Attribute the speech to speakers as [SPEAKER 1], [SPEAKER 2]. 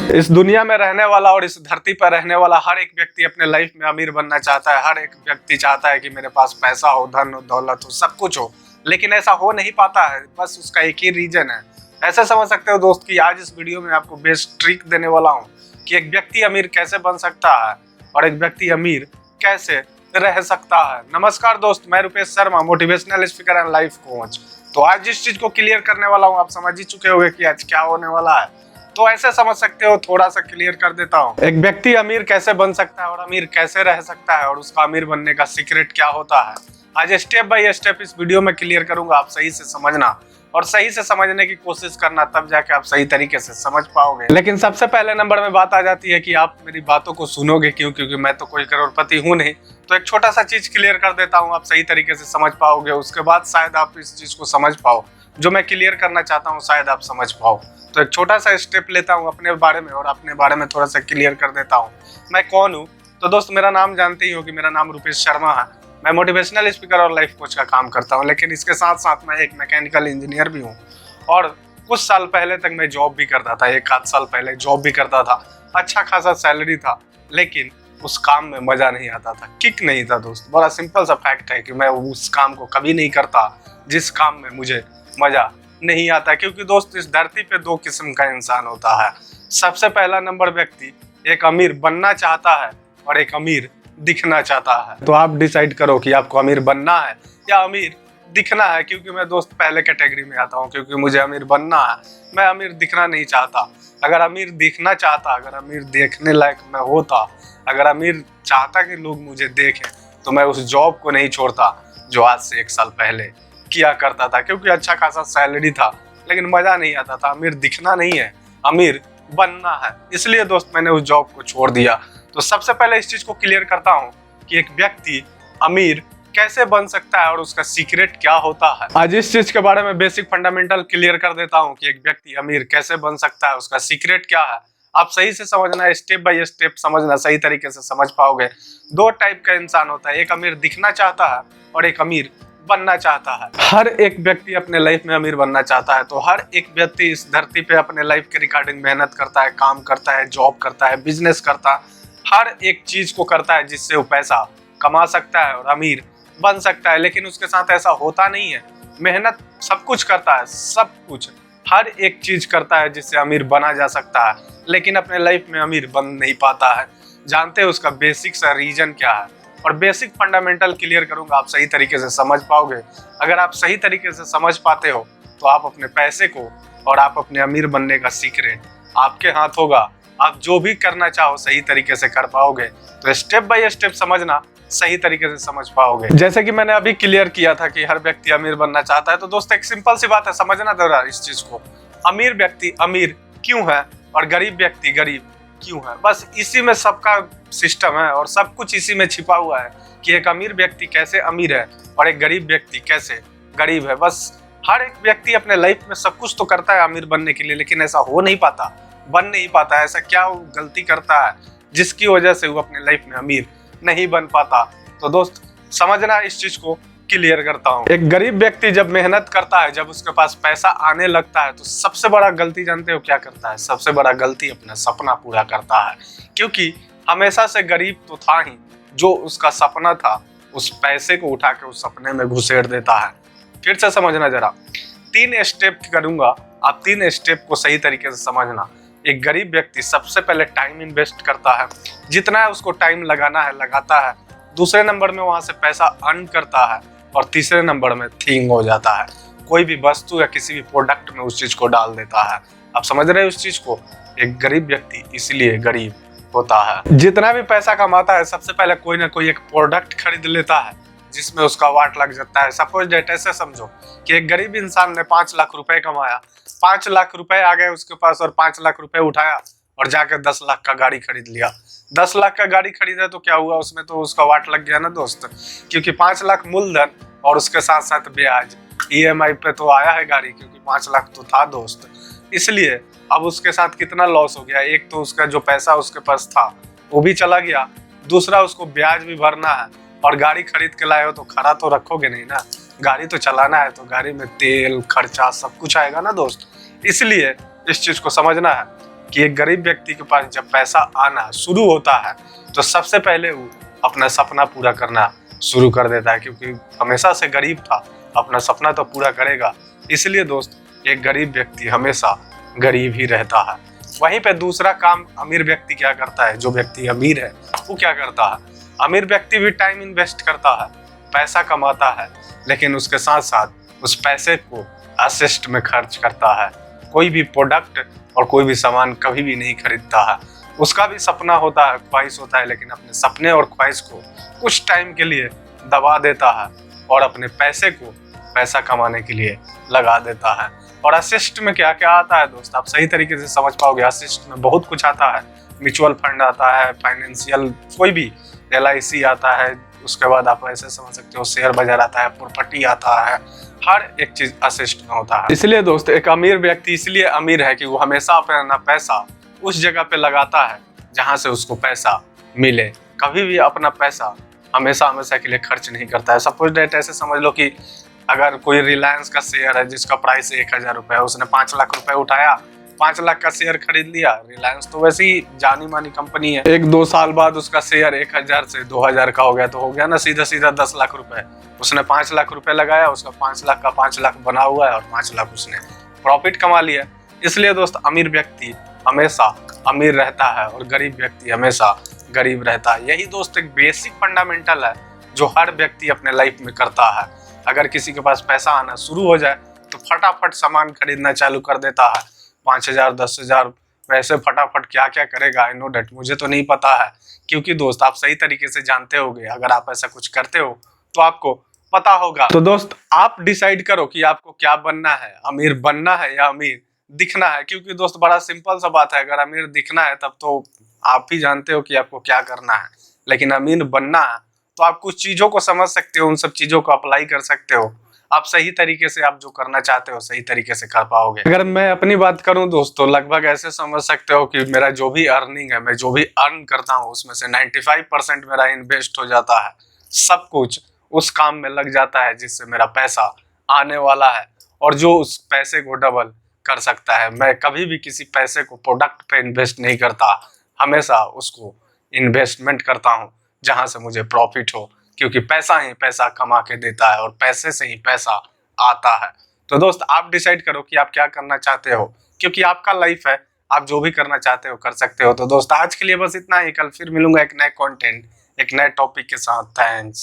[SPEAKER 1] इस दुनिया में रहने वाला और इस धरती पर रहने वाला हर एक व्यक्ति अपने लाइफ में अमीर बनना चाहता है। हर एक व्यक्ति चाहता है कि मेरे पास पैसा हो, धन हो, दौलत हो, सब कुछ हो, लेकिन ऐसा हो नहीं पाता है। बस उसका एक ही रीजन है। ऐसे समझ सकते हो दोस्त कि आज इस वीडियो में आपको बेस्ट ट्रिक देने वाला हूँ कि एक व्यक्ति अमीर कैसे बन सकता है और एक व्यक्ति अमीर कैसे रह सकता है। नमस्कार दोस्त, मैं Rupesh Sharma, motivational speaker and life coach. तो आज जिस चीज को क्लियर करने वाला हूँ आप समझ ही चुके होंगे कि आज क्या होने वाला है। तो ऐसे समझ सकते हो, थोड़ा सा क्लियर कर देता हूँ। एक व्यक्ति अमीर कैसे बन सकता है और अमीर कैसे रह सकता है और उसका अमीर बनने का सीक्रेट क्या होता है, आज स्टेप बाय स्टेप इस वीडियो में क्लियर करूंगा। आप सही से समझना और सही से समझने की कोशिश करना, तब जाके आप सही तरीके से समझ पाओगे। लेकिन सबसे पहले नंबर में बात आ जाती है कि आप मेरी बातों को सुनोगे क्यों, क्योंकि मैं तो कोई करोड़पति हूं नहीं। तो एक छोटा सा चीज क्लियर कर देता हूं, आप सही तरीके से समझ पाओगे। उसके बाद शायद आप इस चीज को समझ पाओ जो मैं क्लियर करना चाहता हूं, शायद आप समझ पाओ। तो एक छोटा सा स्टेप लेता हूं अपने बारे में और अपने बारे में थोड़ा सा क्लियर कर देता हूं मैं कौन हूं। तो दोस्त, मेरा नाम जानते ही हो कि मेरा नाम रुपेश शर्मा है। मैं मोटिवेशनल स्पीकर और लाइफ कोच का काम करता हूं, लेकिन इसके साथ साथ मैं एक मैकेनिकल इंजीनियर भी हूं। और कुछ साल पहले तक मैं जॉब भी करता था, एक आध साल पहले जॉब भी करता था। अच्छा खासा सैलरी था, लेकिन उस काम में मजा नहीं आता था, किक नहीं था दोस्त। बड़ा सिंपल सा फैक्ट है कि मैं उस काम को कभी नहीं करता जिस काम में मुझे मजा नहीं आता। क्योंकि दोस्त, इस धरती पे दो किस्म का इंसान होता है। सबसे पहला नंबर व्यक्ति एक अमीर बनना चाहता है और एक अमीर दिखना चाहता है। तो आप डिसाइड करो कि आपको अमीर बनना है या अमीर दिखना है। क्योंकि मैं दोस्त पहले कैटेगरी में आता हूँ, क्योंकि मुझे अमीर बनना है, मैं अमीर दिखना नहीं चाहता। अगर अमीर दिखना चाहता, अगर अमीर देखने लायक मैं होता, अगर अमीर चाहता कि लोग मुझे देखें, तो मैं उस जॉब को नहीं छोड़ता जो आज से एक साल पहले किया करता था। क्योंकि अच्छा खासा सैलरी था, लेकिन मजा नहीं आता था। अमीर दिखना नहीं है, अमीर बनना है। इसलिए दोस्त मैंने उस जॉब को छोड़ दिया। तो सबसे पहले इस चीज को क्लियर करता हूँ कि एक व्यक्ति अमीर कैसे बन सकता है और उसका सीक्रेट क्या होता है। आज इस चीज के बारे में बेसिक फंडामेंटल क्लियर कर देता हूँ कि एक व्यक्ति अमीर कैसे बन सकता है, उसका सीक्रेट क्या है। आप सही से समझना, स्टेप बाय स्टेप समझना, सही तरीके से समझ पाओगे। दो टाइप का इंसान होता है, एक अमीर दिखना चाहता है और एक अमीर बनना चाहता है। हर एक व्यक्ति अपने लाइफ में अमीर बनना चाहता है। तो हर एक व्यक्ति इस धरती पे अपने लाइफ के रिगार्डिंग मेहनत करता है, काम करता है, जॉब करता है, बिजनेस करता है, हर एक चीज को करता है जिससे वो पैसा कमा सकता है और अमीर बन सकता है। लेकिन उसके साथ ऐसा होता नहीं है। मेहनत सब कुछ करता है, सब कुछ, हर एक चीज करता है जिससे अमीर बना जा सकता है, लेकिन अपने लाइफ में अमीर बन नहीं पाता है। जानते हैं उसका बेसिक सा रीजन क्या है? और बेसिक फंडामेंटल क्लियर करूंगा, आप सही तरीके से समझ पाओगे। अगर आप सही तरीके से समझ पाते हो तो आप अपने पैसे को और आप अपने अमीर बनने का सीक्रेट आपके हाथ होगा। आप जो भी करना चाहो सही तरीके से कर पाओगे। तो स्टेप बाय स्टेप समझना, सही तरीके से समझ पाओगे। जैसे कि मैंने अभी क्लियर किया था कि हर व्यक्ति अमीर बनना चाहता है। तो दोस्त एक सिंपल सी बात है, समझना जरा इस चीज को। अमीर व्यक्ति अमीर क्यों है और गरीब व्यक्ति गरीब क्यों है, बस इसी में सबका सिस्टम है और सब कुछ इसी में छिपा हुआ है कि एक अमीर व्यक्ति कैसे अमीर है और एक गरीब व्यक्ति कैसे गरीब है। बस हर एक व्यक्ति अपने लाइफ में सब कुछ तो करता है अमीर बनने के लिए, लेकिन ऐसा हो नहीं पाता, बन नहीं पाता। ऐसा क्या वो गलती करता है जिसकी वजह से वो अपने लाइफ में अमीर नहीं बन पाता। तो दोस्त समझना, इस चीज को क्लियर करता हूँ। एक गरीब व्यक्ति जब मेहनत करता है, जब उसके पास पैसा आने लगता है, तो सबसे बड़ा गलती जानते हो क्या करता है? सबसे बड़ा गलती अपना सपना पूरा करता है। क्योंकि हमेशा से गरीब तो था ही, जो उसका सपना था उस पैसे को उठा के उस सपने में घुसेड़ देता है। फिर से समझना जरा, 3 स्टेप करूंगा, आप 3 स्टेप को सही तरीके से समझना। एक गरीब व्यक्ति सबसे पहले टाइम इन्वेस्ट करता है, जितना है उसको टाइम लगाना है लगाता है। दूसरे नंबर में वहां से पैसा अर्न करता है और तीसरे नंबर में थिंग हो जाता है, कोई भी वस्तु या किसी भी प्रोडक्ट में उस चीज को डाल देता है। आप समझ रहे हो उस चीज को? एक गरीब व्यक्ति इसलिए गरीब होता है। जितना भी पैसा कमाता है सबसे पहले कोई ना कोई एक प्रोडक्ट खरीद लेता है जिसमें उसका वाट लग जाता है। सपोज डेट ऐसे समझो कि एक गरीब इंसान ने 5 लाख रुपए कमाया, 5 लाख रुपए आ गए उसके पास और 5 लाख रुपए उठाया और जाकर 10 लाख का गाड़ी खरीद लिया। 10 लाख का गाड़ी खरीदा तो क्या हुआ, उसमें तो उसका वाट लग गया ना दोस्त। क्योंकि 5 लाख मूलधन और उसके साथ साथ ब्याज EMI पे तो आया है गाड़ी, क्योंकि 5 लाख तो था दोस्त। इसलिए अब उसके साथ कितना लॉस हो गया। एक तो उसका जो पैसा उसके पास था वो भी चला गया, दूसरा उसको ब्याज भी भरना है। और गाड़ी खरीद के लाए हो तो खड़ा तो रखोगे नहीं ना, गाड़ी तो चलाना है, तो गाड़ी में तेल खर्चा सब कुछ आएगा ना दोस्त। इसलिए इस चीज को समझना है। कि एक गरीब व्यक्ति के पास जब पैसा आना शुरू होता है तो सबसे पहले वो अपना सपना पूरा करना शुरू कर देता है, क्योंकि हमेशा से गरीब था, अपना सपना तो पूरा करेगा। इसलिए दोस्त, एक गरीब व्यक्ति हमेशा गरीब ही रहता है। वहीं पे दूसरा काम अमीर व्यक्ति क्या करता है, जो व्यक्ति अमीर है वो क्या करता है, अमीर व्यक्ति भी टाइम इन्वेस्ट करता है, पैसा कमाता है, लेकिन उसके साथ साथ उस पैसे को असिस्ट में खर्च करता है। कोई भी प्रोडक्ट और कोई भी सामान कभी भी नहीं खरीदता है। उसका भी सपना होता है, ख्वाहिश होता है, लेकिन अपने सपने और ख्वाहिश को कुछ टाइम के लिए दबा देता है और अपने पैसे को पैसा कमाने के लिए लगा देता है। और असिस्ट में क्या क्या आता है दोस्त, आप सही तरीके से समझ पाओगे। असिस्ट में बहुत कुछ आता है, म्यूचुअल फंड आता है, फाइनेंशियल कोई भी LIC आता है, उसके बाद आप ऐसे समझ सकते हो शेयर बाजार आता है, प्रॉपर्टी आता है, हर एक चीज असिस्ट में होता है। इसलिए दोस्त, एक अमीर व्यक्ति इसलिए अमीर है कि वो हमेशा अपना पैसा उस जगह पे लगाता है जहां से उसको पैसा मिले। कभी भी अपना पैसा हमेशा हमेशा के लिए खर्च नहीं करता है। सपोज डेट ऐसे समझ लो कि अगर कोई रिलायंस का शेयर है जिसका प्राइस 1000 रुपए है, उसने 5 लाख रुपए उठाया, 5 लाख का शेयर खरीद लिया। रिलायंस तो वैसे ही जानी मानी कंपनी है, 1-2 साल बाद उसका शेयर 1000 से 2000 का हो गया, तो हो गया ना सीधा सीधा 10 लाख रुपए। उसने 5 लाख रुपए लगाया, उसका 5 लाख का 5 लाख बना हुआ है और 5 लाख उसने प्रॉफिट कमा लिया। इसलिए दोस्त, अमीर व्यक्ति हमेशा अमीर रहता है और गरीब व्यक्ति हमेशा गरीब रहता है। यही दोस्त एक बेसिक फंडामेंटल है जो हर व्यक्ति अपने लाइफ में करता है। अगर किसी के पास पैसा आना शुरू हो जाए तो फटाफट सामान खरीदना चालू कर देता है, 5000 10,000, वैसे फटाफट क्या क्या करेगा आई नो डेट, मुझे तो नहीं पता है। क्योंकि दोस्त, आप सही तरीके से जानते होगे, अगर आप ऐसा कुछ करते हो तो आपको पता होगा। तो दोस्त, आप डिसाइड करो कि आपको क्या बनना है, अमीर बनना है या अमीर दिखना है। क्योंकि दोस्त, बड़ा सिंपल सा बात है, अगर अमीर दिखना है तब तो आप ही जानते हो कि आपको क्या करना है, लेकिन अमीर बनना है तो आप कुछ चीजों को समझ सकते हो, उन सब चीजों को अप्लाई कर सकते हो। आप सही तरीके से आप जो करना चाहते हो सही तरीके से कर पाओगे। अगर मैं अपनी बात करूं दोस्तों, लगभग ऐसे समझ सकते हो कि मेरा जो भी अर्निंग है, मैं जो भी अर्न करता हूं उसमें से 95% मेरा इन्वेस्ट हो जाता है। सब कुछ उस काम में लग जाता है जिससे मेरा पैसा आने वाला है और जो उस पैसे को डबल कर सकता है। मैं कभी भी किसी पैसे को प्रोडक्ट पे इन्वेस्ट नहीं करता, हमेशा उसको इन्वेस्टमेंट करता हूँ जहां से मुझे प्रॉफिट हो, क्योंकि पैसा ही पैसा कमा के देता है और पैसे से ही पैसा आता है। तो दोस्त, आप डिसाइड करो कि आप क्या करना चाहते हो, क्योंकि आपका लाइफ है, आप जो भी करना चाहते हो कर सकते हो। तो दोस्त, आज के लिए बस इतना ही। कल फिर मिलूंगा एक नए कंटेंट, एक नए टॉपिक के साथ। थैंक्स।